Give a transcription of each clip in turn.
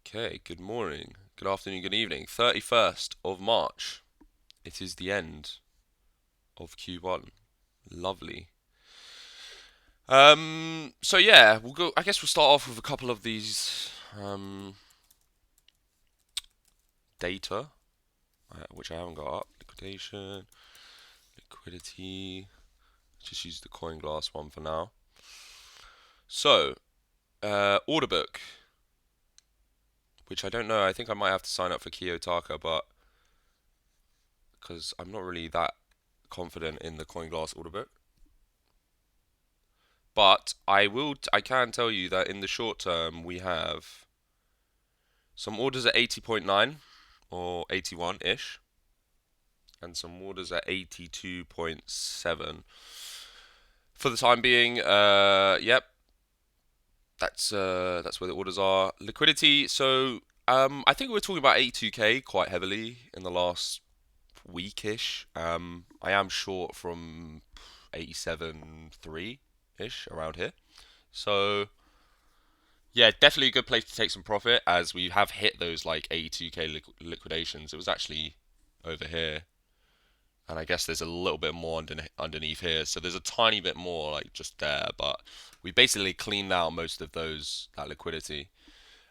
Okay, good morning, good afternoon, good evening. 31st of March. It is the end of Q1. Lovely. So yeah, we'll go. I guess we'll start off with a couple of these data, which I haven't got up. Liquidation, liquidity. Just use the coin glass one for now. So, order book, which I don't know. I think I might have to sign up for Kiyotaka, but because I'm not really that confident in the coin glass order book. But I can tell you that in the short term we have some orders at 80.9 or 81-ish, and some orders at 82.7. For the time being, yep, that's where the orders are. Liquidity. So I think we were talking about 82k quite heavily in the last weekish. I am short from 87.3 ish around here. So yeah, definitely a good place to take some profit as we have hit those like 82k liquidations. It was actually over here, and I guess there's a little bit more underneath here. So there's a tiny bit more like just there, but we basically cleaned out most of that liquidity.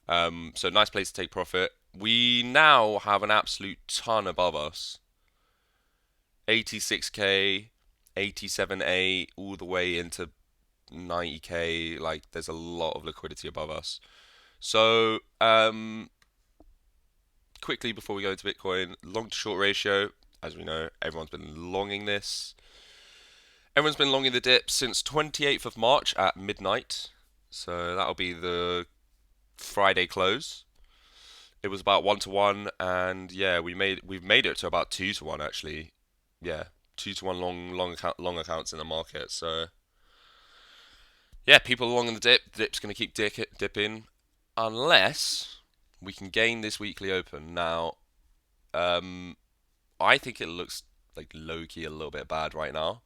So nice place to take profit. We now have an absolute ton above us. 86k, 87a, all the way into 90k. Like there's a lot of liquidity above us. So, quickly before we go into Bitcoin, long to short ratio. As we know, everyone's been longing this. Everyone's been longing the dip since 28th of March at midnight. So that'll be the Friday close. It was about 1 to 1, and yeah, we've made it to about 2 to 1 actually. Yeah, 2 to 1 long accounts in the market. So yeah, people are long in the dip. The dip's going to keep dipping unless we can gain this weekly open. Now, um, I think it looks like low key a little bit bad right now.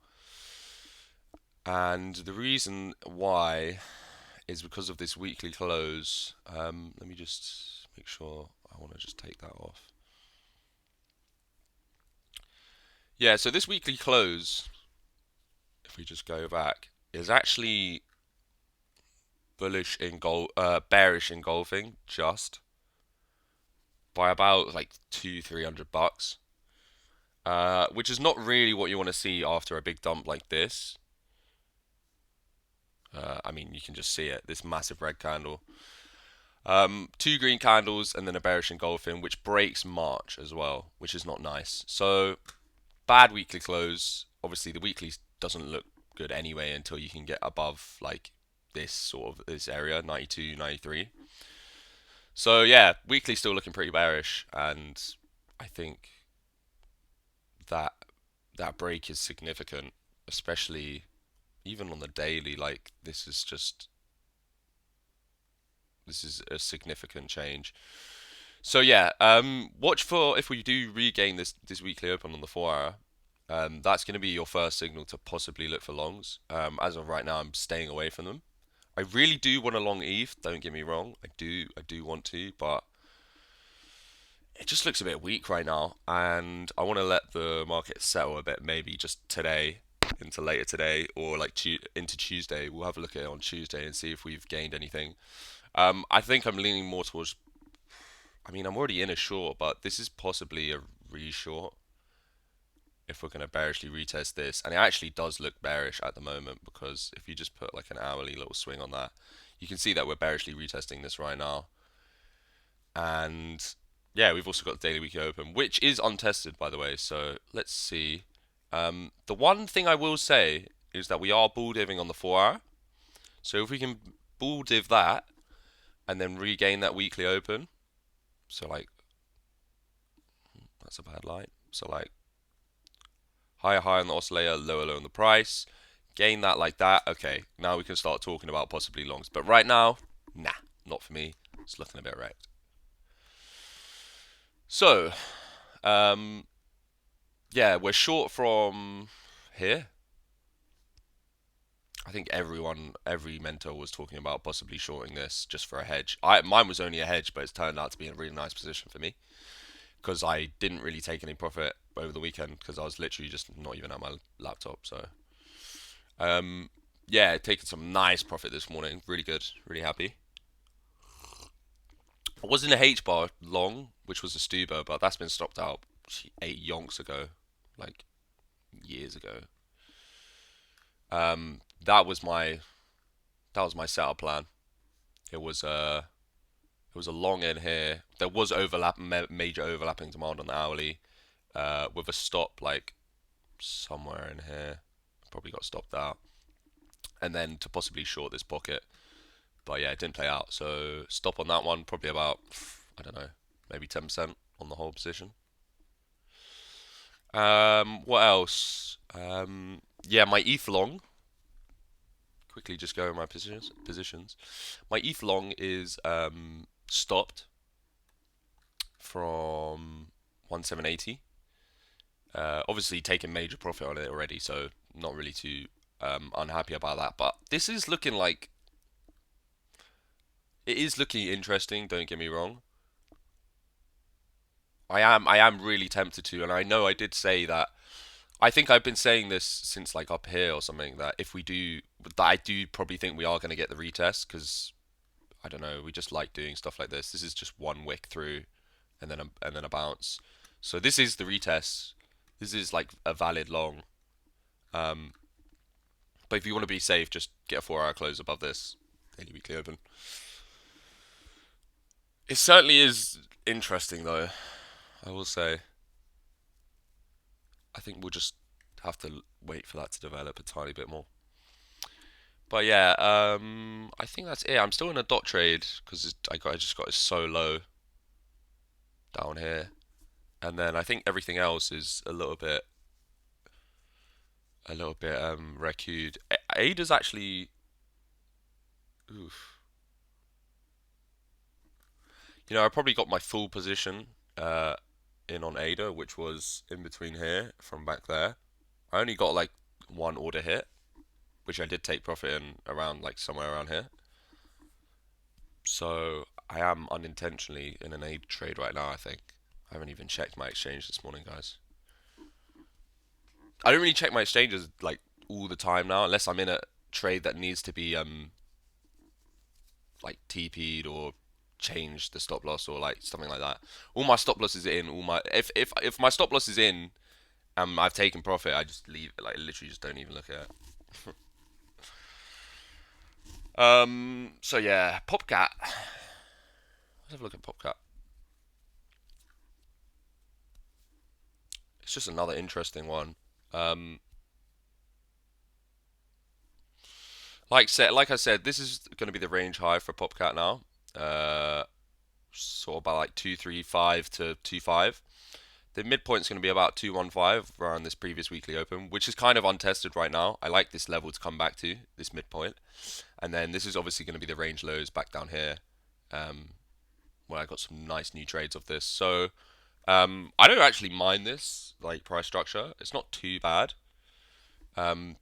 And the reason why is because of this weekly close. Let me just make sure. I want to just take that off. Yeah, so this weekly close, if we just go back, is actually bearish engulfing just by about like 300 bucks. Which is not really what you want to see after a big dump like this. I mean, you can just see it. This massive red candle. Two green candles and then a bearish engulfing, which breaks March as well, which is not nice. So bad weekly close. Obviously, the weekly doesn't look good anyway until you can get above like this area, 92, 93. So yeah, weekly still looking pretty bearish, and I think that that break is significant, especially even on the daily. Like this is a significant change. So yeah, watch for if we do regain this weekly open on the 4 hour. That's going to be your first signal to possibly look for longs. As of right now, I'm staying away from them. I really do want a long ETH. Don't get me wrong. I do want to, but it just looks a bit weak right now, and I want to let the market settle a bit. Maybe just today, into later today, or like into Tuesday. We'll have a look at it on Tuesday and see if we've gained anything. I think I'm leaning more towards. I mean, I'm already in a short, but this is possibly a re-short if we're going to bearishly retest this. And it actually does look bearish at the moment because if you just put like an hourly little swing on that, you can see that we're bearishly retesting this right now. And yeah, we've also got the daily weekly open, which is untested by the way. So let's see. The one thing I will say is that we are bull diving on the 4 hour. So if we can bull div that and then regain that weekly open, so like that's a bad light. So like higher high on the oscillator, lower low on the price. Gain that like that. Okay, now we can start talking about possibly longs. But right now, nah, not for me. It's looking a bit wrecked. So, um, yeah, we're short from here. I think every mentor was talking about possibly shorting this just for a hedge. Mine was only a hedge, but it's turned out to be a really nice position for me because I didn't really take any profit over the weekend because I was literally just not even at my laptop. So, um, yeah, taking some nice profit this morning. Really good. Really happy. I was in a H bar long, which was a Stuber, but that's been stopped out 8 yonks ago, like years ago. Um, that was my that was my setup plan. It was it was a long in here. There was major overlapping demand on the hourly, with a stop like somewhere in here. Probably got stopped out, and then to possibly short this pocket. But yeah, it didn't play out. So stop on that one. Probably about, I don't know, maybe 10% on the whole position. What else? Yeah, my ETH long. Quickly just go over my positions. My ETH long is stopped from 1780. Obviously taking major profit on it already, so not really too unhappy about that. But this is looking like it is looking interesting. Don't get me wrong. I am really tempted to, and I know I did say that. I think I've been saying this since like up here or something that if we do, that I do probably think we are going to get the retest because I don't know, we just like doing stuff like this. This is just one wick through, and then a bounce. So this is the retest. This is like a valid long. Um, but if you want to be safe, just get a 4 hour close above this daily weekly open. It certainly is interesting though. I will say. I think we'll just have to wait for that to develop a tiny bit more. But yeah, I think that's it. I'm still in a dot trade because I just got it so low down here, and then I think everything else is a little bit recued. Ada's actually, oof. I probably got my full position in on Ada, which was in between here from back there. I only got like one order hit, which I did take profit in around like somewhere around here. So I am unintentionally in an Ada trade right now, I think. I haven't even checked my exchange this morning, guys. I don't really check my exchanges like all the time now, unless I'm in a trade that needs to be like TP'd or change the stop loss or like something like that. All my stop loss is in. All my if my stop loss is in, I've taken profit, I just leave it. Like literally, just don't even look at it. So yeah, Popcat. Let's have a look at Popcat. It's just another interesting one. Um, like I said, this is going to be the range high for Popcat now. Uh, sort of about like 235 to 25. The midpoint's going to be about 215 around this previous weekly open, which is kind of untested right now. I like this level to come back to, this midpoint. And then this is obviously going to be the range lows back down here, um, where I got some nice new trades of this. So I don't actually mind this like price structure. It's not too bad.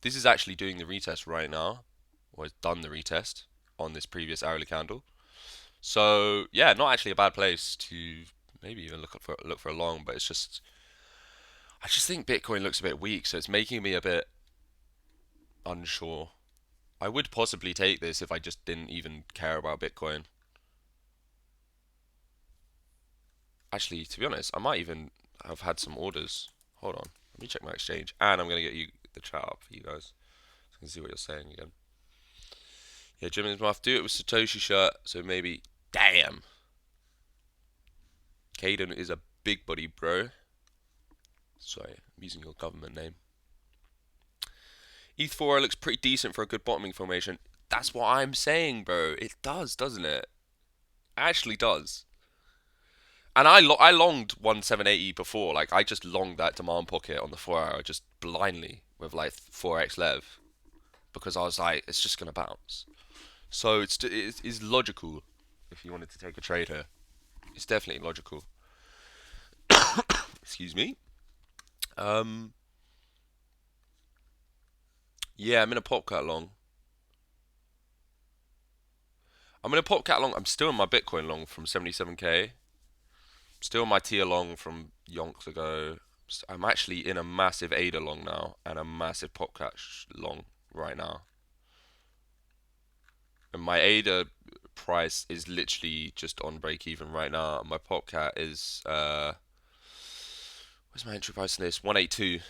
This is actually doing the retest right now, or it's done the retest on this previous hourly candle. So yeah, not actually a bad place to maybe even look for a long, but it's just I just think Bitcoin looks a bit weak, so it's making me a bit unsure. I would possibly take this if I just didn't even care about Bitcoin. Actually, to be honest, I might even have had some orders. Hold on, let me check my exchange, and I'm gonna get you the chat up for you guys so I can see what you're saying again. Yeah, Jimmy's Muff, do it with Satoshi shirt, so maybe. Damn, Caden is a big buddy, bro. Sorry, I'm using your government name. ETH4 looks pretty decent for a good bottoming formation. That's what I'm saying, bro. It does, doesn't it? It actually does. And I longed 1780 before. Like I just longed that demand pocket on the 4 hour just blindly with like 4x lev because I was like, it's just gonna bounce. So it's logical if you wanted to take a trade here. It's definitely logical. Excuse me. Um, yeah, I'm in a Popcat long. I'm gonna pop cat long. I'm still in my Bitcoin long from 77k. Still in my tier long from yonks ago. I'm actually in a massive ADA long now and a massive popcat long right now. And my ADA price is literally just on break even right now. My popcat is where's my entry price in this? 182.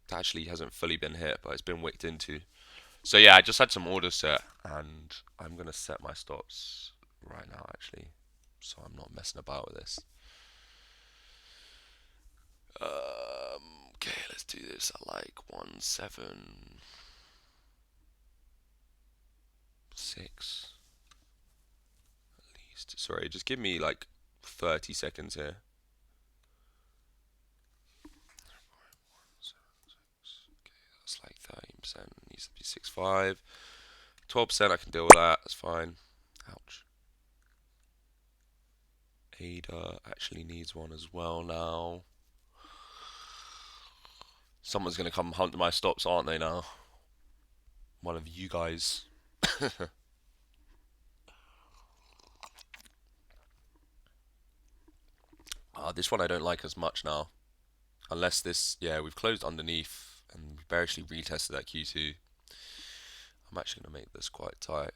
That actually hasn't fully been hit, but it's been wicked into. So yeah, I just had some orders set, and I'm gonna set my stops right now actually, so I'm not messing about with this. Okay, let's do this at like 176 at least. Sorry, just give me like 30 seconds here. That's like 13%. Needs to be 6.5. 12% I can deal with that. That's fine. Ouch. Ada actually needs one as well now. Someone's gonna come hunt my stops, aren't they now? One of you guys. This one I don't like as much now. Unless this, yeah, we've closed underneath and we've barely retested that Q2. I'm actually going to make this quite tight.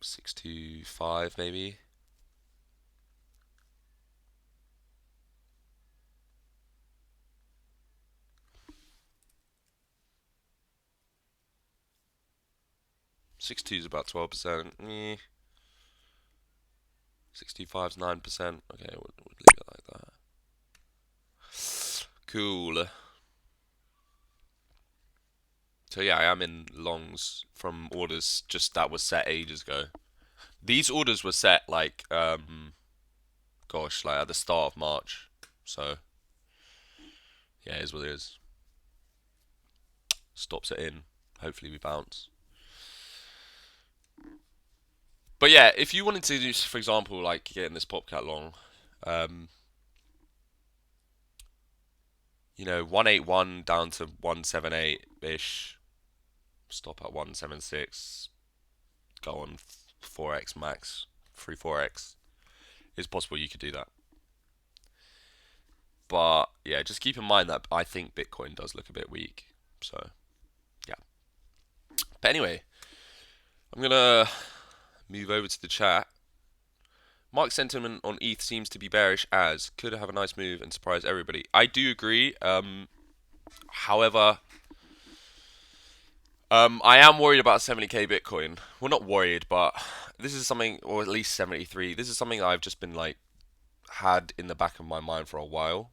625 maybe. Six-two is about 12%. 625's 9%. Okay, we'll leave it like that. Cool. So yeah, I am in longs from orders just that was set ages ago. These orders were set like gosh, like at the start of March. So yeah, it is what it is. Stops it in. Hopefully we bounce. But yeah, if you wanted to do, for example, like getting this popcat long, um, 181 down to 178 ish, stop at 176, go on 4x max, 4x. It's possible you could do that. But yeah, just keep in mind that I think Bitcoin does look a bit weak. So yeah. But anyway, I'm gonna move over to the chat. Mark's sentiment on ETH seems to be bearish as could have a nice move and surprise everybody. I do agree. However, I am worried about 70k Bitcoin. Well, not worried, but this is something, or at least 73. This is something I've just been like had in the back of my mind for a while.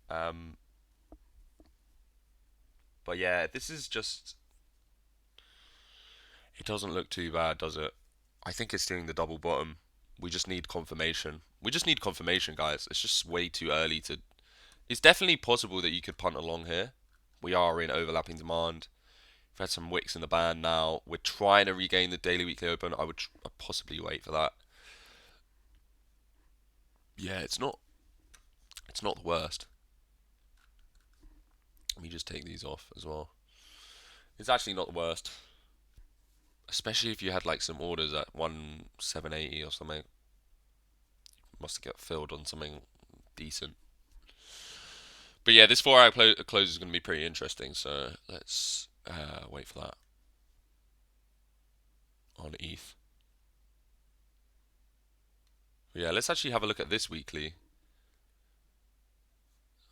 Um, but yeah, this is just. It doesn't look too bad, does it? I think it's doing the double bottom. We just need confirmation. We just need confirmation, guys. It's just way too early to. It's definitely possible that you could punt along here. We are in overlapping demand. We've had some wicks in the band now. We're trying to regain the daily weekly open. I would possibly wait for that. Yeah, it's not. It's not the worst. Let me just take these off as well. It's actually not the worst. Especially if you had like some orders at 1780 or something. Must get filled on something decent. But yeah, this 4 hour close is going to be pretty interesting. So let's wait for that on ETH. But yeah, let's actually have a look at this weekly.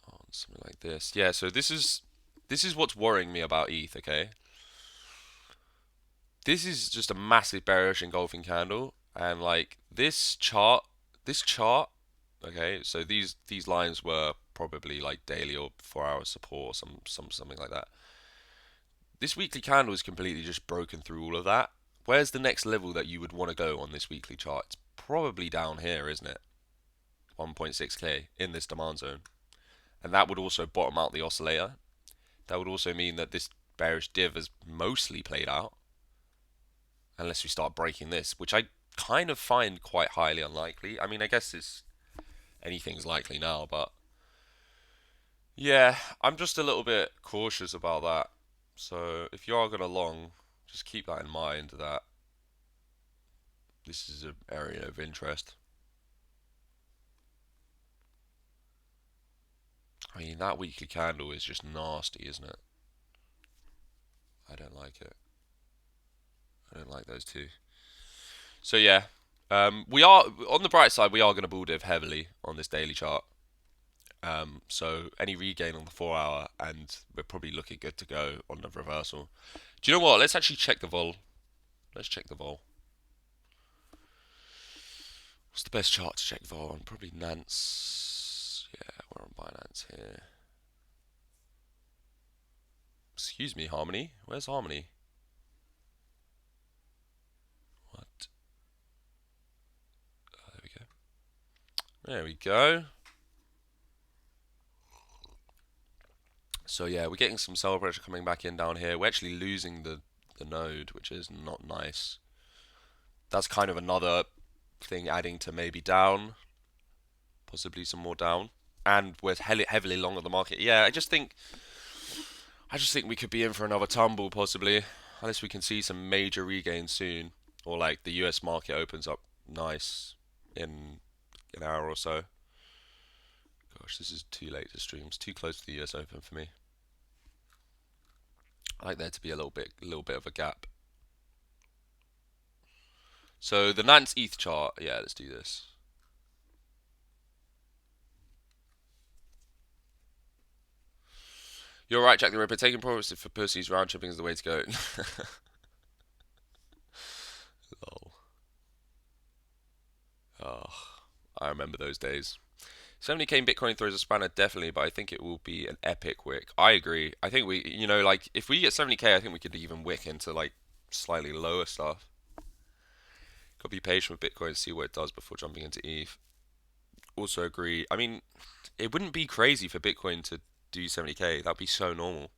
Oh, something like this. Yeah, so this is what's worrying me about ETH. Okay, this is just a massive bearish engulfing candle, and like this chart. Okay, so these lines were probably like daily or 4 hour support, or something like that. This weekly candle is completely just broken through all of that. Where's the next level that you would want to go on this weekly chart? It's probably down here, isn't it? 1.6k in this demand zone. And that would also bottom out the oscillator. That would also mean that this bearish div has mostly played out. Unless we start breaking this, which I kind of find quite highly unlikely. I mean, I guess anything's likely now, but yeah, I'm just a little bit cautious about that. So if you are going to long, just keep that in mind that This is an area of interest. I mean, that weekly candle is just nasty, isn't it? I don't like it. I don't like those two. So yeah, we are on the bright side. We are going to bull div heavily on this daily chart. So any regain on the 4 hour, and we're probably looking good to go on the reversal. Do you know what? Let's actually check the vol. Let's check the vol. What's the best chart to check vol on? Probably Nance. Yeah, we're on Binance here. Excuse me, Harmony. Where's Harmony? What? Oh, there we go. There we go. So yeah, we're getting some sell pressure coming back in down here. We're actually losing the node, which is not nice. That's kind of another thing adding to maybe down, possibly some more down, and we're heavily long on the market. Yeah, I just think we could be in for another tumble possibly, unless we can see some major regains soon, or like the US market opens up nice in an hour or so. Gosh, this is too late to stream. It's too close to the US Open for me. I like there to be a little bit of a gap. So the Nance ETH chart, yeah, let's do this. You're right, Jack the Ripper. Taking profits for pussies, round tripping is the way to go. Lol. Oh, I remember those days. 70k in Bitcoin throws a spanner, definitely, but I think it will be an epic wick. I agree. I think like, if we get 70k, I think we could even wick into, like, slightly lower stuff. Gotta be patient with Bitcoin to see what it does before jumping into ETH. Also agree. I mean, it wouldn't be crazy for Bitcoin to do 70k. That'd be so normal.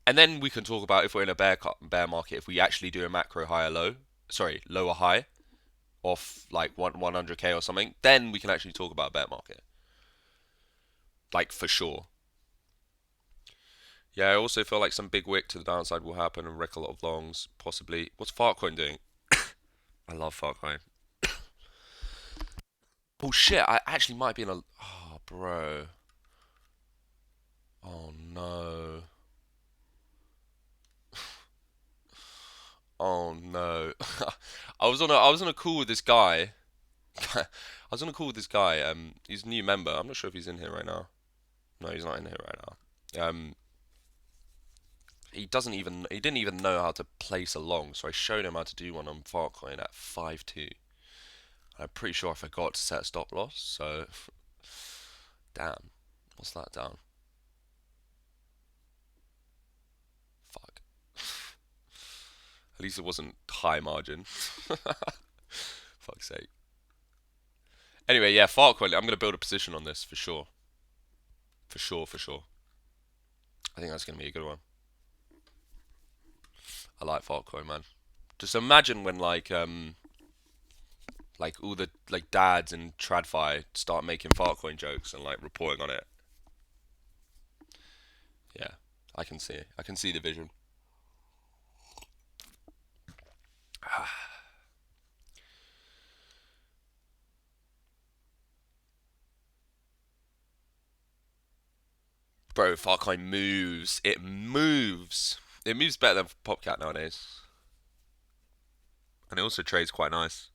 And then we can talk about if we're in a bear market, if we actually do a macro higher low, sorry, lower high off like 100k or something, then we can actually talk about a bear market. Like for sure. Yeah, I also feel like some big wick to the downside will happen and wreck a lot of longs, possibly. What's Fartcoin doing? I love Fartcoin. Oh shit, I actually might be in a. Oh, bro. Oh no. Oh no. I was on a call with this guy. I was on a call with this guy. He's a new member. I'm not sure if he's in here right now. No, he's not in here right now. He didn't even know how to place a long, so I showed him how to do one on Fartcoin at 5.2. I'm pretty sure I forgot to set a stop loss, so damn. What's that down? Fuck. At least it wasn't high margin. Fuck's sake. Anyway, yeah, Fartcoin. I'm gonna build a position on this for sure. For sure, for sure. I think that's gonna be a good one. I like Fartcoin, man. Just imagine when like all the like dads and TradFi start making Fartcoin jokes and like reporting on it. Yeah, I can see it. I can see the vision. Bro, Fartcoin moves. It moves. It moves better than Popcat nowadays. And it also trades quite nice.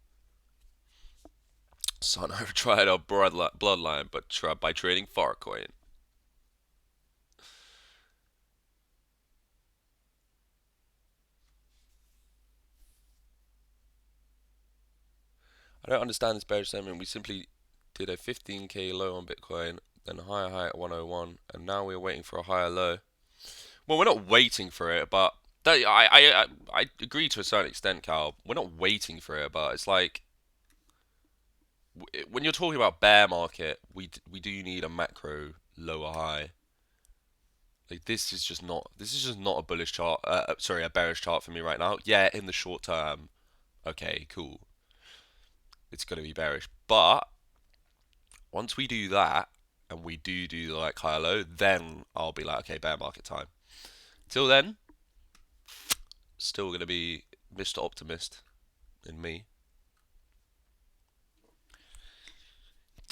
Son, I've tried our bloodline, but tried by trading Fartcoin. I don't understand this bearish sentiment. We simply did a 15k low on Bitcoin, then a higher high at 101, and now we're waiting for a higher low. Well, we're not waiting for it, but I agree to a certain extent, Cal. We're not waiting for it, but it's like when you're talking about bear market, we do need a macro lower high. Like this is just not a bullish chart. Sorry, a bearish chart for me right now. Yeah, in the short term, okay, cool. It's gonna be bearish, but once we do that and we do like higher low, then I'll be like, okay, bear market time. Till then, still gonna be Mr. Optimist. in me.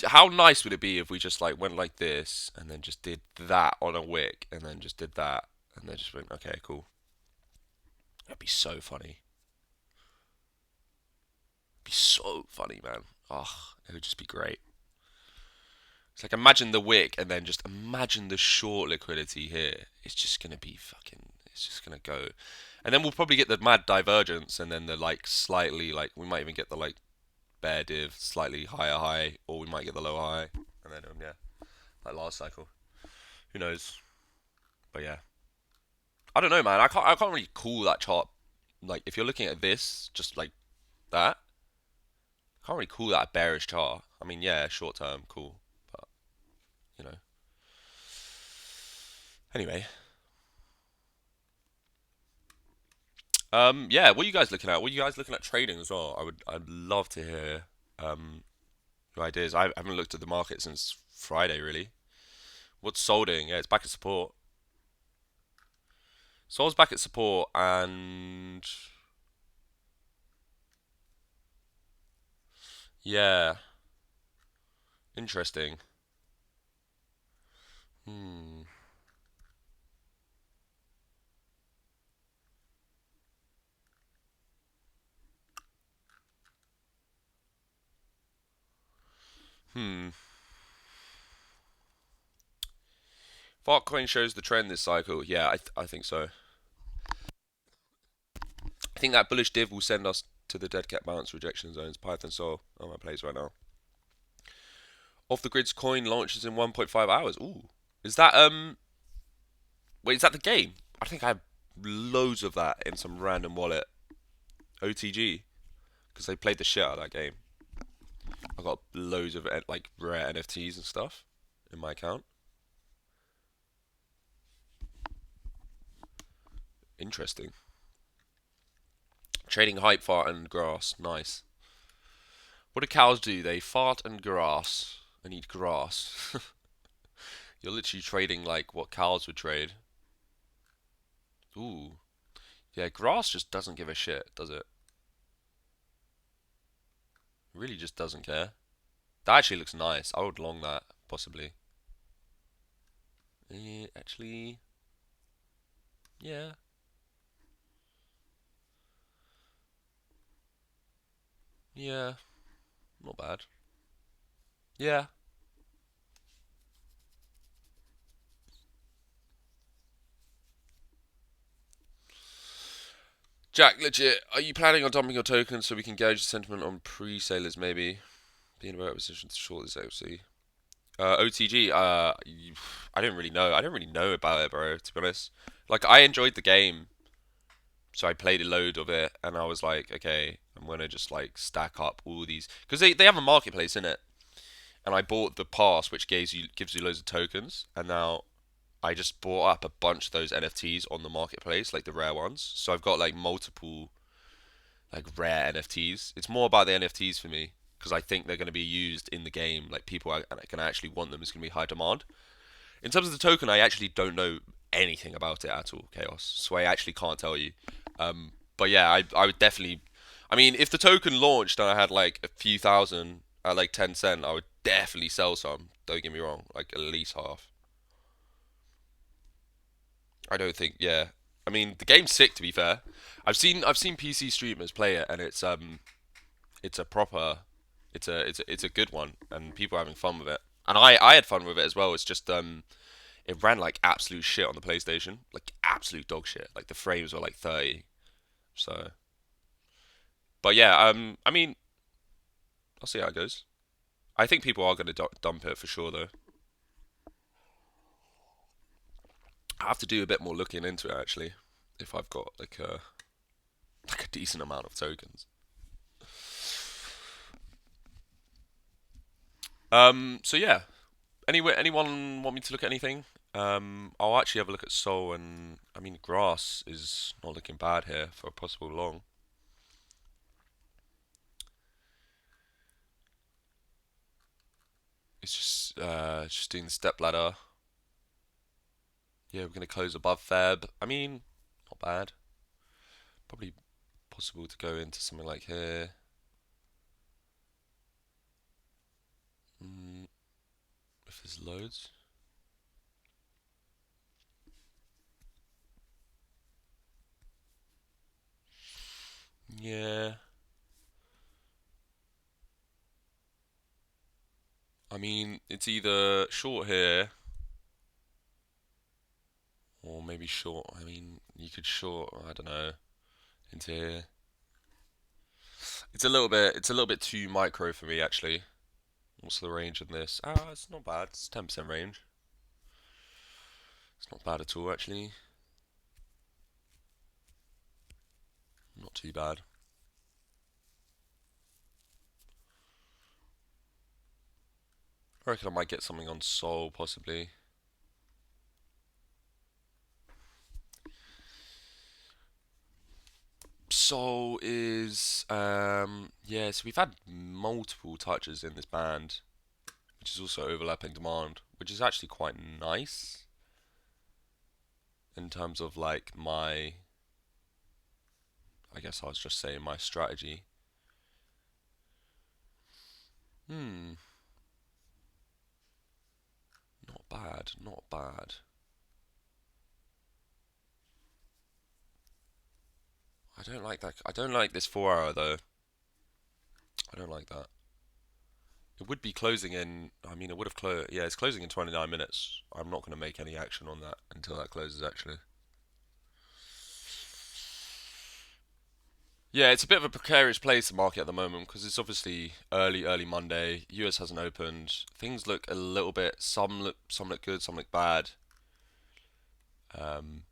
How nice would it be if we just like went like this and then just did that on a wick and then just did that and then just went, okay, cool. That'd be so funny. It'd be so funny, man. Oh, it would just be great. It's like imagine the wick and then just imagine the short liquidity here. It's just gonna be fucking. It's just gonna go, and then we'll probably get the mad divergence, and then the like slightly like we might even get the like bear div slightly higher high, or we might get the lower high, and then yeah, like last cycle. Who knows? But yeah, I don't know, man. I can't really call that chart. Like if you're looking at this, just like that, I can't really call that a bearish chart. I mean, yeah, short term, cool, but you know. Anyway, yeah, what are you guys looking at? What are you guys looking at trading as well? I'd love to hear um, your ideas. I haven't looked at the market since Friday, really. What's solding? Yeah, it's back at support. Sol's back at support, and yeah, interesting. Hmm. Hmm. Fartcoin shows the trend this cycle. Yeah, I think so. I think that bullish div will send us to the dead cat bounce rejection zones. Python Sol on my plays right now. Off the grid's coin launches in 1.5 hours. Ooh, is that wait, is that the game? I think I have loads of that in some random wallet. OTG, because they played the shit out of that game. I got loads of like rare NFTs and stuff in my account. Interesting. Trading hype, fart, and grass. Nice. What do cows do? They fart and grass and eat grass. You're literally trading like what cows would trade. Ooh. Yeah, grass just doesn't give a shit, does it? Really just doesn't care. That actually looks nice. I would long that, possibly. Actually, yeah. Yeah, not bad. Yeah. Jack, legit, are you planning on dumping your tokens so we can gauge the sentiment on pre-sailers maybe? Being about position to short this OC. OTG, I don't really know. I don't really know about it, bro, to be honest. Like, I enjoyed the game, so I played a load of it, and I was like, okay, I'm gonna just, like, stack up all these. Because they have a marketplace in it, and I bought the pass, which gives you loads of tokens, and now I just bought up a bunch of those NFTs on the marketplace, like the rare ones. So I've got, like, multiple like rare NFTs. It's more about the NFTs for me because I think they're going to be used in the game. Like people are going to actually want them. It's going to be high demand. In terms of the token, I actually don't know anything about it at all, Chaos. So I actually can't tell you. But yeah, I would definitely. I mean, if the token launched and I had like a few thousand at like 10 cent, I would definitely sell some. Don't get me wrong, like at least half. I don't think. Yeah, I mean the game's sick. To be fair, I've seen PC streamers play it, and it's a proper, it's a good one, and people are having fun with it. And I had fun with it as well. It's just it ran like absolute shit on the PlayStation, like absolute dog shit. Like the frames were like 30. So, but yeah, I mean, I'll see how it goes. I think people are going to dump it for sure, though. I have to do a bit more looking into it actually, if I've got like a decent amount of tokens. So yeah, anyone want me to look at anything? I'll actually have a look at Soul, and I mean Grass is not looking bad here for a possible long. It's just doing the step ladder. Yeah, we're gonna close above Feb. I mean, not bad. Probably possible to go into something like here. If there's loads. Yeah. I mean, it's either short here or maybe short. I mean, you could short, I don't know, into here. It's a little bit too micro for me actually. What's the range in this? Ah, it's not bad. It's 10% range. It's not bad at all actually. Not too bad. I reckon I might get something on Sol possibly. Sol is yeah, so we've had multiple touches in this band, which is also overlapping demand, which is actually quite nice in terms of like my, I guess I was just saying my strategy. Hmm, not bad, not bad. I don't like that. I don't like this 4 hour though. I don't like that. It would be closing in. I mean, it would have closed. Yeah, it's closing in 29 minutes. I'm not going to make any action on that until that closes actually. Yeah, it's a bit of a precarious place to market at the moment because it's obviously early Monday. US hasn't opened. Things look a little bit. Some look good, some look bad. Um,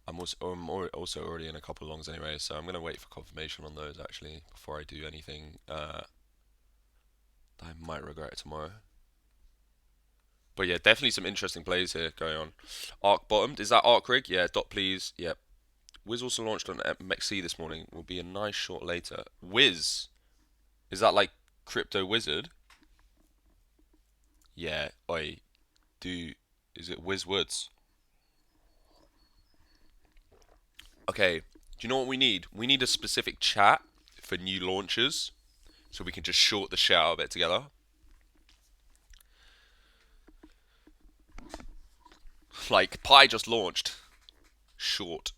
I'm also already in a couple of longs anyway, so I'm gonna wait for confirmation on those actually before I do anything. I might regret it tomorrow. But yeah, definitely some interesting plays here going on. Arc bottomed. Is that Arc rig? Yeah. Dot please. Yep. Wiz also launched on MXC this morning. Will be a nice short later. Wiz. Is that like Crypto Wizard? Yeah. Oi. Do. Is it Wiz Woods? Okay. Do you know what we need? We need a specific chat for new launches, so we can just short the shit out of it together. Like Pi just launched. Short.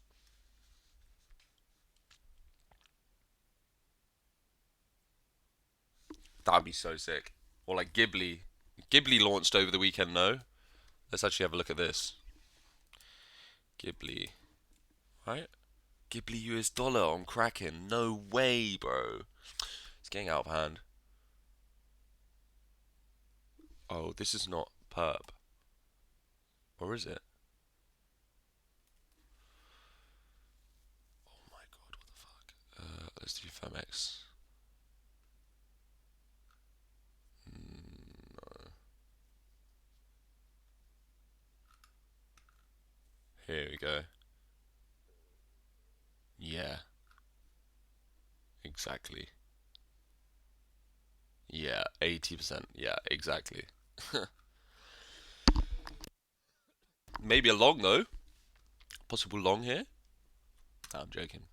That'd be so sick. Or like Ghibli. Ghibli launched over the weekend, no? Let's actually have a look at this. Ghibli. Right? Ghibli US dollar on Kraken. No way, bro. It's getting out of hand. Oh, this is not perp. Or is it? Oh my god, what the fuck? Let's do FemX. No. Here we go. Yeah, exactly. Yeah, 80%. Yeah, exactly. Maybe a long though. Possible long here. No, I'm joking.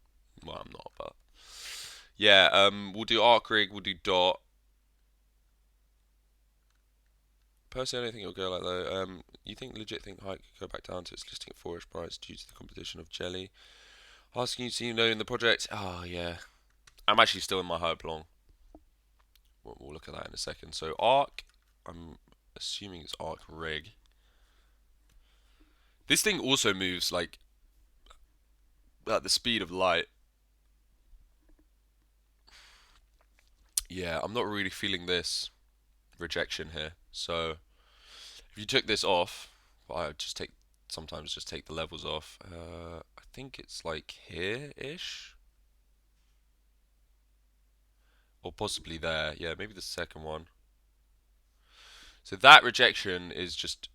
Well, I'm not, but yeah. We'll do arc rig. We'll do dot. Personally, I don't think it'll go like that. You think Hike could go back down to its listing at 4-ish price due to the competition of Jelly? Asking you to see in the project. Oh yeah, I'm actually still in my hype long. We'll look at that in a second. So arc. I'm assuming it's arc rig. This thing also moves like at the speed of light. Yeah, I'm not really feeling this rejection here. So if you took this off, well, I would just take sometimes just take the levels off. I think it's like here-ish, or possibly there. Yeah, maybe the second one. So that rejection is just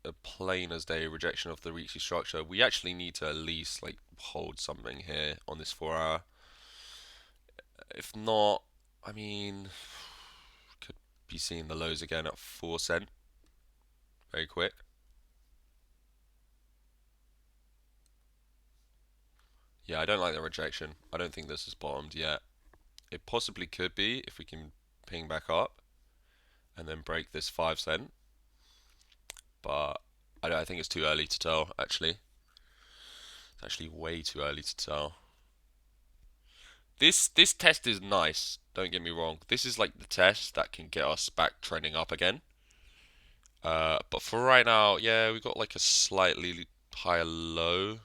a plain as day rejection of the weekly structure. We actually need to at least like hold something here on this 4 hour. If not, I mean, could be seeing the lows again at 4 cent very quick. Yeah, I don't like the rejection. I don't think this is bottomed yet. It possibly could be if we can ping back up and then break this 5 cent, but I think it's too early to tell, actually. It's actually way too early to tell. This test is nice, don't get me wrong. This is like the test that can get us back trending up again. But for right now, yeah, we got like a slightly higher low.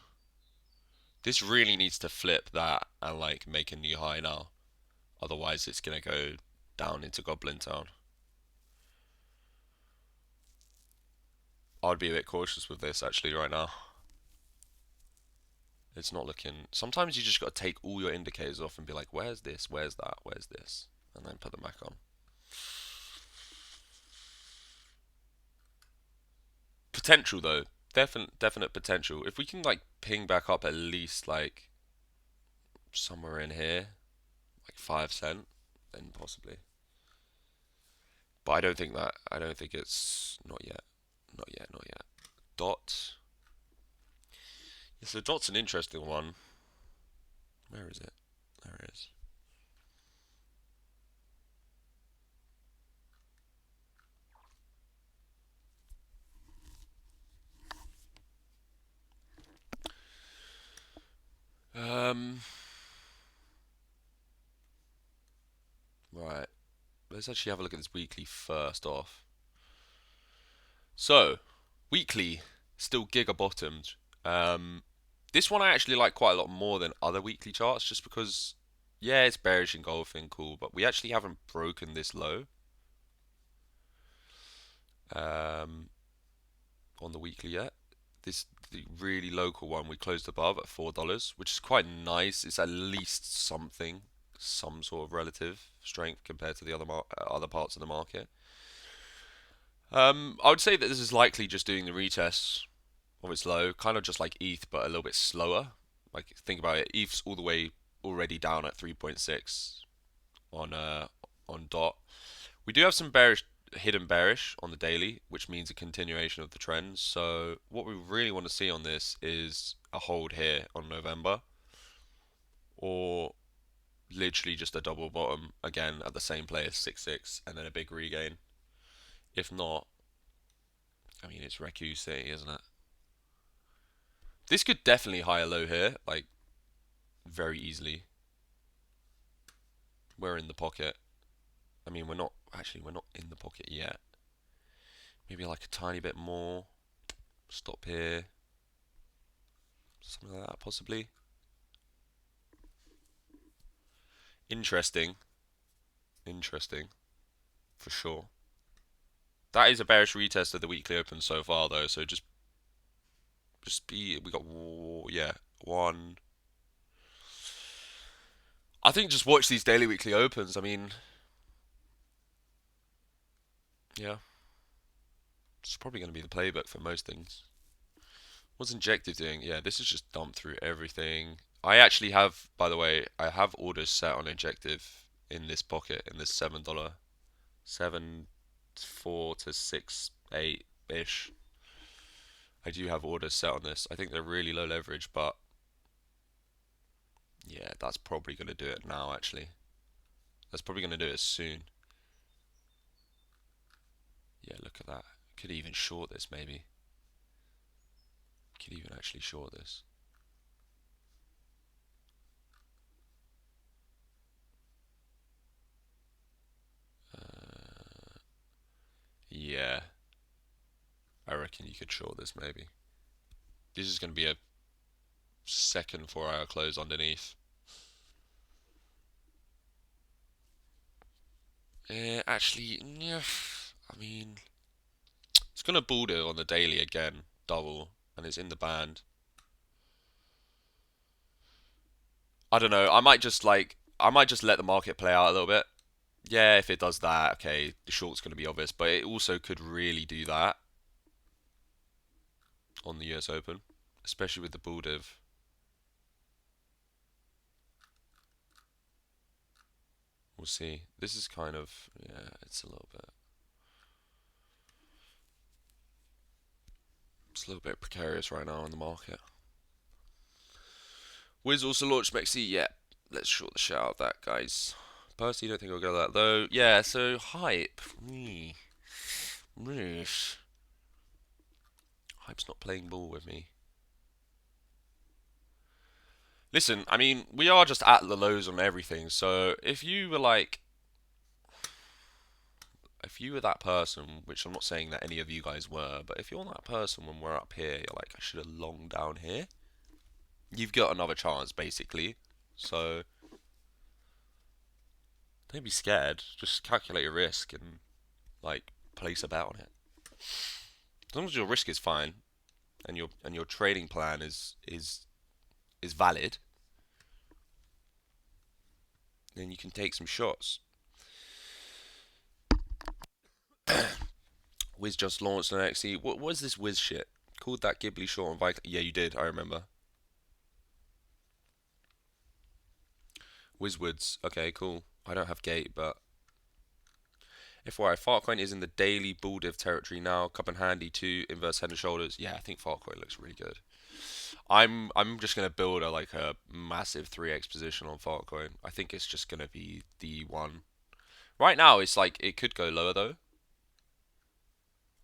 This really needs to flip that and like make a new high now. Otherwise, it's gonna go down into Goblin Town. I'd be a bit cautious with this actually right now. It's not looking. Sometimes you just got to take all your indicators off and be like, where's this? Where's that? Where's this? And then put them back on. Potential though, definite potential. If we can like ping back up at least like somewhere in here, like 5 cent, then possibly. But I don't think that. I don't think it's not yet. Not yet. Not yet. Dot. Yeah, so dot's an interesting one. Where is it? There it is. Um. Right. Let's actually have a look at this weekly first off. So, weekly, still giga bottomed. This one I actually like quite a lot more than other weekly charts, just because, yeah, it's bearish engulfing, cool, but we actually haven't broken this low um, on the weekly yet. This the really local one we closed above at $4, which is quite nice. It's at least something, some sort of relative strength compared to the other parts of the market. I would say that this is likely just doing the retests of its low, kind of just like ETH, but a little bit slower. Like think about it, ETH's all the way already down at 3.6 on dot. We do have some bearish, hidden bearish on the daily, which means a continuation of the trend. So what we really want to see on this is a hold here on November, or literally just a double bottom again at the same place, 6.6, and then a big regain. If not, I mean it's Reku City, isn't it? This could definitely higher low here, like very easily. We're in the pocket. I mean, we're not in the pocket yet. Maybe like a tiny bit more. Stop here. Something like that, possibly. Interesting. Interesting. For sure. That is a bearish retest of the weekly open so far, though. So just be. We got, yeah, one. I think just watch these daily weekly opens. I mean, yeah. It's probably going to be the playbook for most things. What's Injective doing? Yeah, this is just dumped through everything. I actually have, by the way, I have orders set on Injective in this pocket, in this $7, 7.4 to 6.8 ish. I do have orders set on this. I think they're really low leverage, but yeah, that's probably going to do it now, actually. That's probably going to do it soon. Yeah, look at that. Could even short this, maybe. Could even actually short this. Yeah, I reckon you could short this, maybe. This is going to be a second 4 hour close underneath. Actually, yeah, I mean, it's going to Bulldo on the daily again, double, and it's in the band. I don't know. I might just let the market play out a little bit. Yeah, if it does that, okay, the short's going to be obvious, but it also could really do that on the US Open, especially with the bull div. We'll see. This is kind of, yeah, it's a little bit precarious right now in the market. Wiz also launched Mexi. Yeah, let's short the shit out of that, guys. Personally, don't think I'll go that though. Yeah, so hype. Yeesh. Hype's not playing ball with me. Listen, I mean, we are just at the lows on everything. So if you were that person, which I'm not saying that any of you guys were, but if you're that person when we're up here, you're like, I should have longed down here. You've got another chance, basically. So don't be scared. Just calculate your risk and like place a bet on it. As long as your risk is fine and your trading plan is valid, then you can take some shots. Wiz just launched an XE. What was this Wiz shit? Called that Ghibli short on Viking. Yeah, you did. I remember. Wizwoods. Okay, cool. I don't have gate, but FYI, Fartcoin is in the daily bull div territory now. Cup and handy too. Inverse head and shoulders. Yeah, I think Fartcoin looks really good. I'm just gonna build a massive 3x position on Fartcoin. I think it's just gonna be the one. Right now, it's like it could go lower though.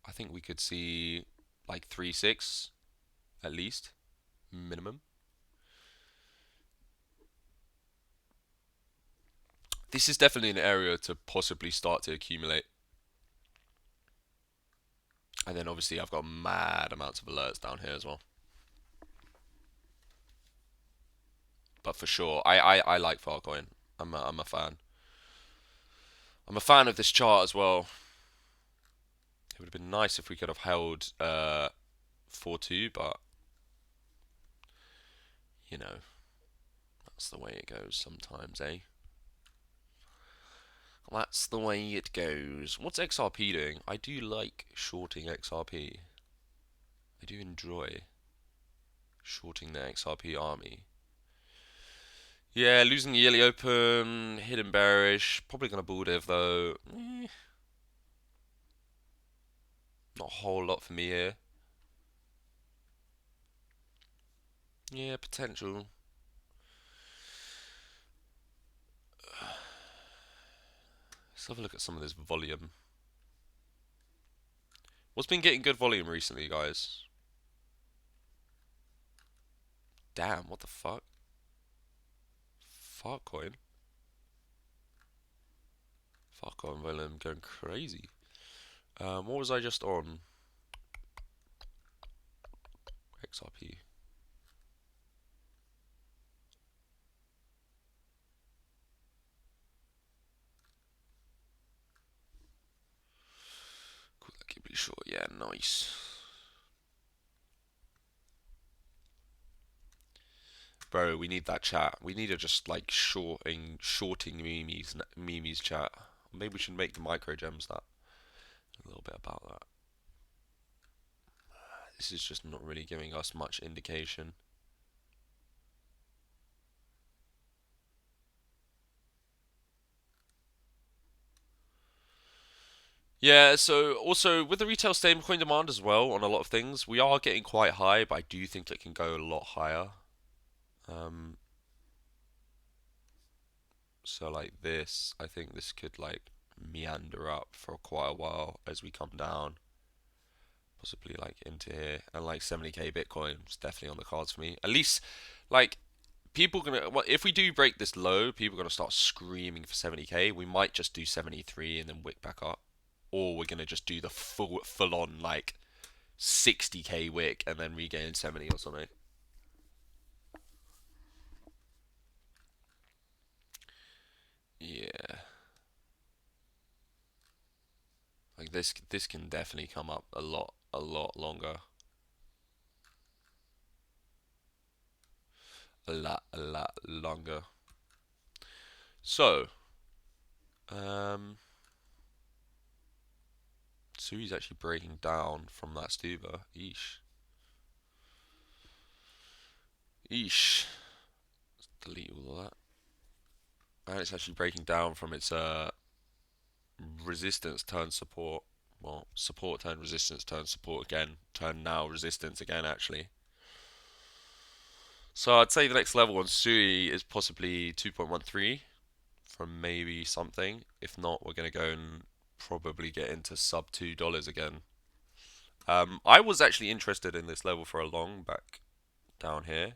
I think we could see like 3.6 at least minimum. This is definitely an area to possibly start to accumulate. And then obviously I've got mad amounts of alerts down here as well. But for sure, I like Farcoin. I'm a fan. I'm a fan of this chart as well. It would have been nice if we could have held 4-2, but you know, that's the way it goes sometimes, eh? That's the way it goes. What's XRP doing? I do like shorting XRP. I do enjoy shorting the XRP army. Yeah, losing the yearly open, hidden bearish. Probably gonna bull div though. Not a whole lot for me here. Yeah, potential. Let's have a look at some of this volume. What's been getting good volume recently, guys? Damn, what the fuck? Fartcoin? Fartcoin volume going crazy. What was I just on? XRP. Cool, that could be short. Yeah, nice. Bro, we need that chat. We need to just like shorting Mimi's chat. Maybe we should make the micro gems that. A little bit about that. This is just not really giving us much indication. Yeah, so also with the retail stablecoin demand as well on a lot of things, we are getting quite high, but I do think it can go a lot higher. Um, so like this, I think this could like meander up for quite a while as we come down, possibly like into here, and like 70k Bitcoin is definitely on the cards for me. At least like people gonna well, if we do break this low, people are gonna start screaming for 70k. We might just do 73 and then wick back up, or we're gonna just do the full on like 60k wick and then regain 70 or something. Yeah, like this can definitely come up a lot longer, a lot longer. So, um, Sui's actually breaking down from that Stuba. Eesh, eesh. Let's delete all of that. And it's actually breaking down from its resistance turn support. Well, support turn resistance turn support again. Turn now resistance again, actually. So I'd say the next level on Sui is possibly 2.13 from maybe something. If not, we're gonna go and probably get into sub $2 again. I was actually interested in this level for a long back down here.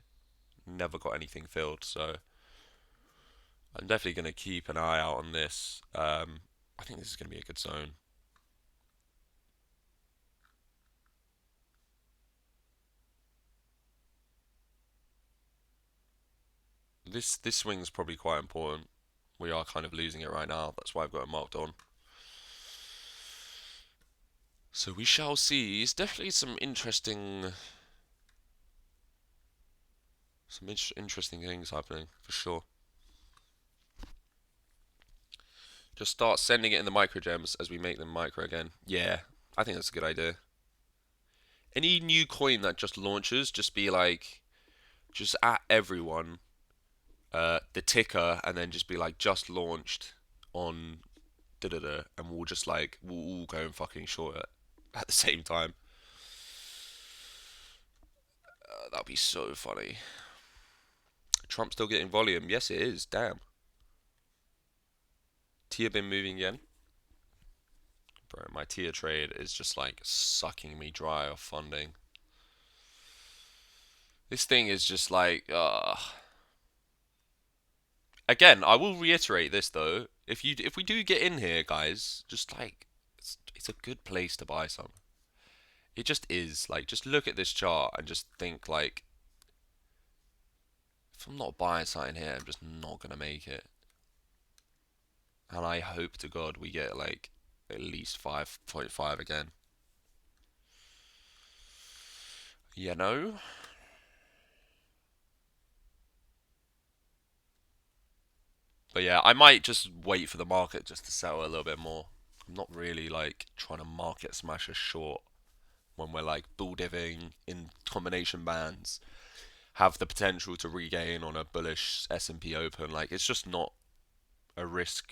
Never got anything filled, so I'm definitely gonna keep an eye out on this. I think this is gonna be a good zone. This swing is probably quite important. We are kind of losing it right now. That's why I've got it marked on. So we shall see. It's definitely some interesting things happening for sure. Just start sending it in the micro gems as we make them micro again. Yeah, I think that's a good idea. Any new coin that just launches, just be like, just at everyone, the ticker, and then just be like, just launched on da da da, and we'll just like, we'll all go and fucking short it at the same time. That'd be so funny. Trump still getting volume? Yes, it is. Damn. Tia been moving again? Bro, my Tia trade is just like sucking me dry of funding. This thing is just like, Again, I will reiterate this though. If we do get in here, guys, just like it's a good place to buy some. It just is. Like, just look at this chart and just think like, if I'm not buying something here, I'm just not gonna make it. And I hope to God we get like at least 5.5 again. You know? But yeah, I might just wait for the market just to settle a little bit more. I'm not really like trying to market smash us short when we're like bull divvying in combination bands, have the potential to regain on a bullish S&P open. Like, it's just not a risk.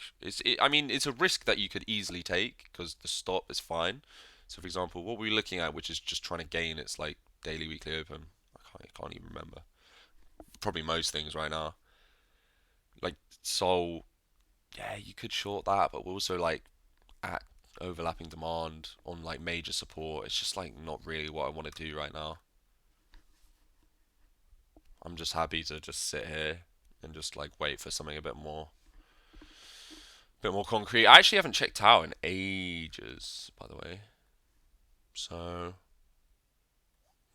I mean, it's a risk that you could easily take because the stop is fine. So, for example, what we're looking at, which is just trying to gain its like daily, weekly open. I can't even remember. Probably most things right now. Like, so yeah, you could short that, but we're also like at overlapping demand on like major support. It's just like not really what I want to do right now. I'm just happy to just sit here and just like wait for something bit more concrete. I actually haven't checked out in ages, by the way. So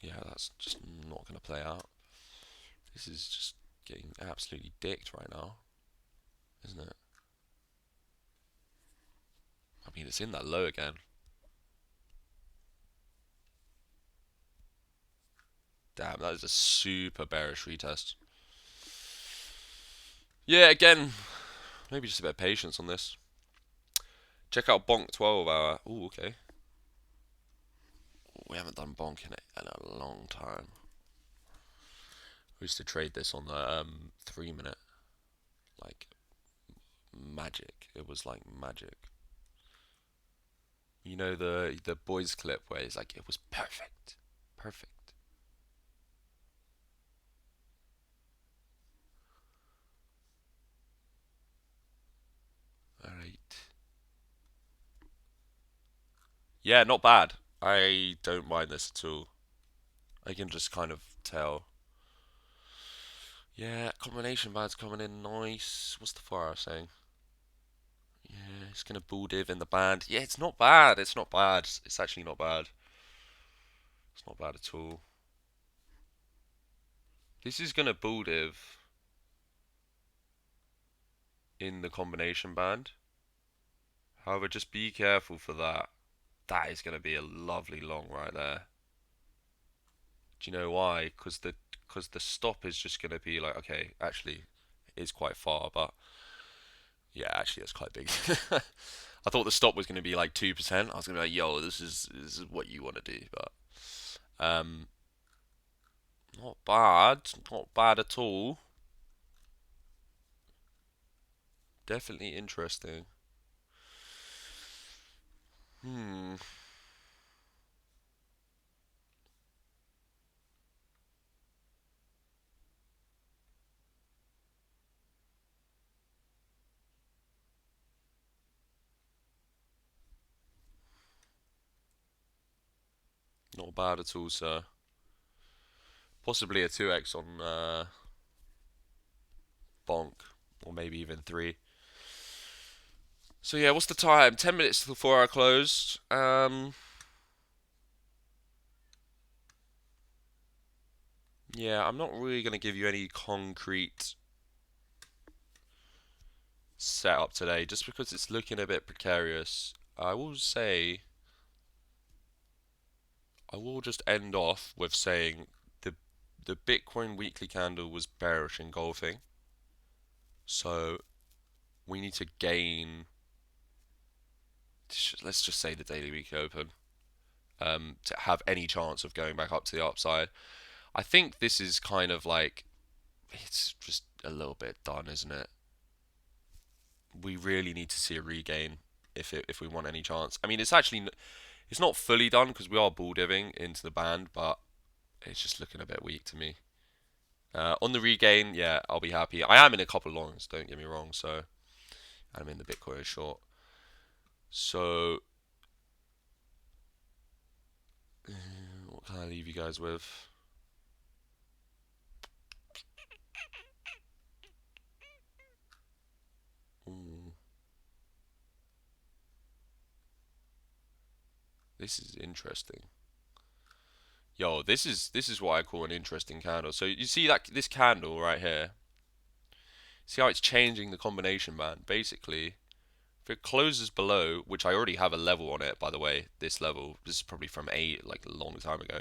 yeah, that's just not gonna play out. This is just getting absolutely dicked right now, isn't it? I mean, it's in that low again. Damn, that is a super bearish retest. Yeah, again, maybe just a bit of patience on this. Check out Bonk 12 hour. Ooh, okay. We haven't done Bonk in a long time. We used to trade this on the 3 minute. Like, magic. It was like magic. You know the boys clip where it's like, it was perfect. Perfect. Alright. Yeah, not bad. I don't mind this at all. I can just kind of tell. Yeah, combination band's coming in nice. What's the 4 hour saying? Yeah, it's gonna bull div in the band. Yeah, it's not bad. It's not bad. It's actually not bad. It's not bad at all. This is gonna bull div in the combination band. However, just be careful for that. That is gonna be a lovely long right there. Do you know why? Because the stop is just gonna be like, okay, actually, it is quite far, but yeah, actually, it's quite big. I thought the stop was gonna be like 2%. I was gonna be like, yo, this is what you want to do, but um, not bad, not bad at all. Definitely interesting. Hmm. Not bad at all, sir. Possibly a 2x on Bonk, or maybe even 3. So yeah, what's the time? 10 minutes till the 4 hour close. Yeah, I'm not really going to give you any concrete setup today, just because it's looking a bit precarious. I will say, I will just end off with saying the Bitcoin weekly candle was bearish engulfing, so we need to gain. Let's just say the daily weekly open, to have any chance of going back up to the upside. I think this is kind of like it's just a little bit done, isn't it? We really need to see a regain if we want any chance. I mean, it's not fully done because we are bull diving into the band, but it's just looking a bit weak to me. On the regain, yeah, I'll be happy. I am in a couple of longs, don't get me wrong, so I'm in the Bitcoin short. So, what can I leave you guys with? Ooh, this is interesting. Yo, this is what I call an interesting candle. So you see that this candle right here. See how it's changing the combination band? Basically, if it closes below, which I already have a level on it, by the way, this level, this is probably from like a long time ago.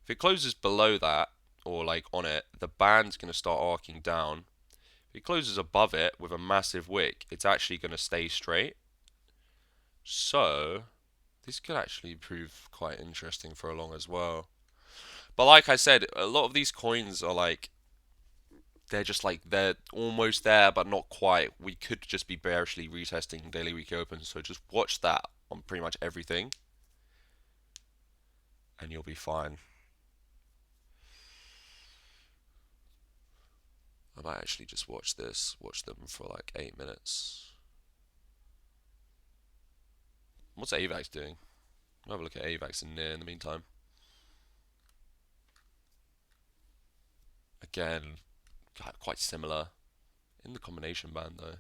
If it closes below that, or like on it, the band's going to start arcing down. If it closes above it with a massive wick, it's actually going to stay straight. So, this could actually prove quite interesting for a long as well. But like I said, a lot of these coins are like, they're just like, they're almost there, but not quite. We could just be bearishly retesting daily weekly open, so just watch that on pretty much everything, and you'll be fine. I might actually just watch them for like 8 minutes. What's AVAX doing? I'll have a look at AVAX in there in the meantime. Again, quite similar in the combination band though.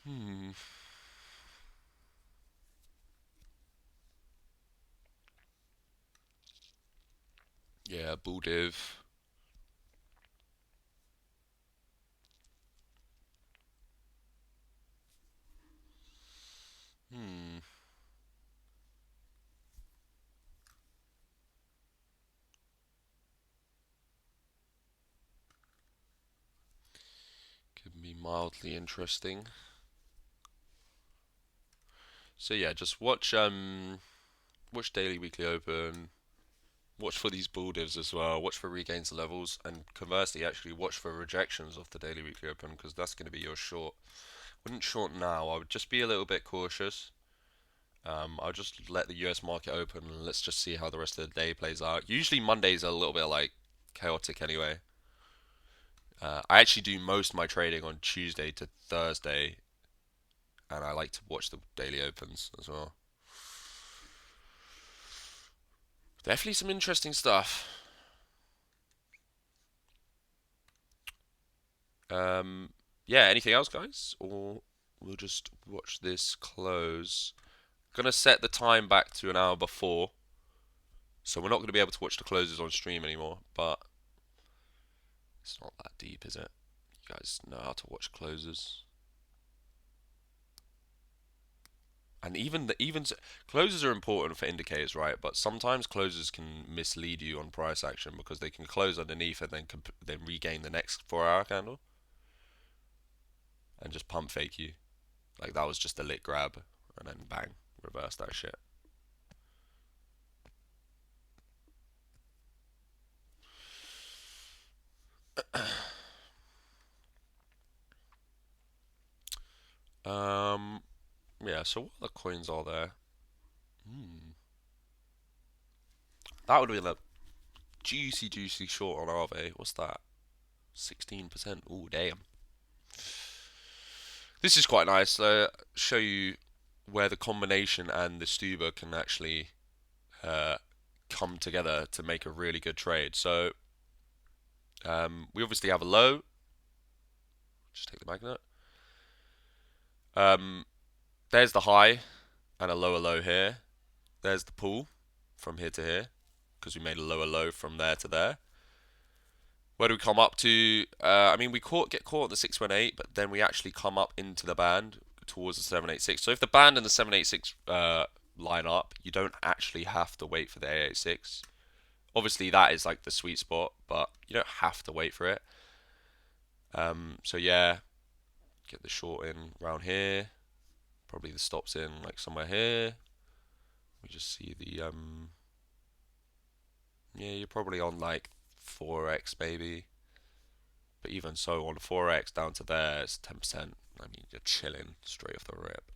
Hmm. Yeah, bull div. Hmm. Could be mildly interesting. So yeah, just watch daily weekly open. Watch for these bull divs as well. Watch for regains of levels, and conversely, actually watch for rejections of the daily weekly open because that's going to be your short. Wouldn't short now. I would just be a little bit cautious. I'll just let the US market open and let's just see how the rest of the day plays out. Usually Mondays are a little bit like chaotic anyway. I actually do most of my trading on Tuesday to Thursday, and I like to watch the daily opens as well. Definitely some interesting stuff. Um, yeah, anything else, guys? Or we'll just watch this close. Gonna set the time back to an hour before, so we're not gonna be able to watch the closes on stream anymore. But it's not that deep, is it? You guys know how to watch closes. And closes are important for indicators, right? But sometimes closes can mislead you on price action because they can close underneath and then regain the next 4 hour candle and just pump fake you. Like that was just a lit grab and then bang, reverse that shit. Um, yeah. So what other coins are there? Hmm. That would be a juicy short on Aave. What's that? 16%. Oh damn. This is quite nice. Show you where the combination and the Stuba can actually come together to make a really good trade. So we obviously have a low. Just take the magnet. There's the high and a lower low here. There's the pull from here to here because we made a lower low from there to there. Where do we come up to? I mean, we get caught at the 618, but then we actually come up into the band towards the 786. So if the band and the 786 line up, you don't actually have to wait for the 886. Obviously, that is like the sweet spot, but you don't have to wait for it. So yeah, get the short in around here. Probably the stops in like somewhere here. We just see the yeah, you're probably on like 4x maybe. But even so, on 4x down to there, it's 10%. I mean, you're chilling straight off the rip.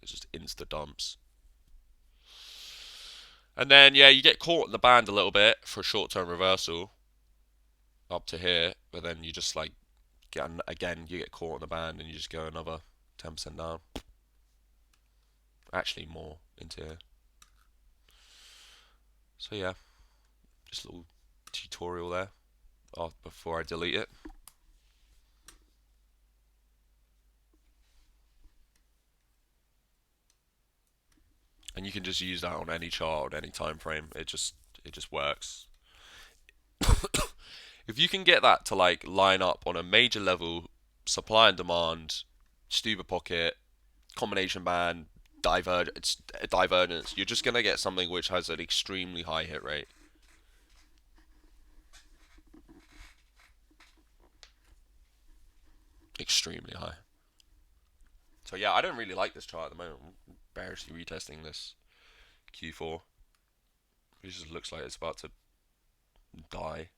It's just insta dumps. And then, yeah, you get caught in the band a little bit for a short-term reversal up to here. But then you just like, again, you get caught in the band and you just go another 10% down. Actually, more into here. So, yeah, just a little tutorial there before I delete it. And you can just use that on any chart, on any time frame. It just works. If you can get that to like line up on a major level, supply and demand, Stuber pocket, combination band, divergence, you're just gonna get something which has an extremely high hit rate. Extremely high. So yeah, I don't really like this chart at the moment. I'm bearishly retesting this Q4. It just looks like it's about to die.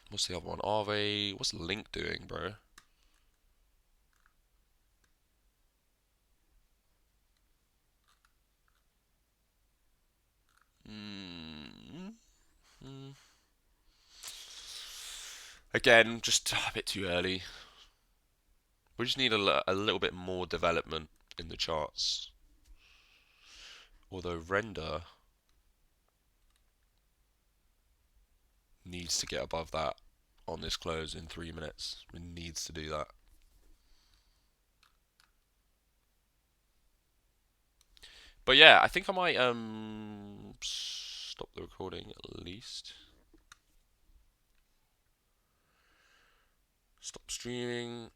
What's the other one? What's Link doing, bro? Again, just a bit too early. We just need a little bit more development in the charts. Although render needs to get above that on this close in 3 minutes. It needs to do that. But yeah, I think I might stop the recording at least. Stop streaming.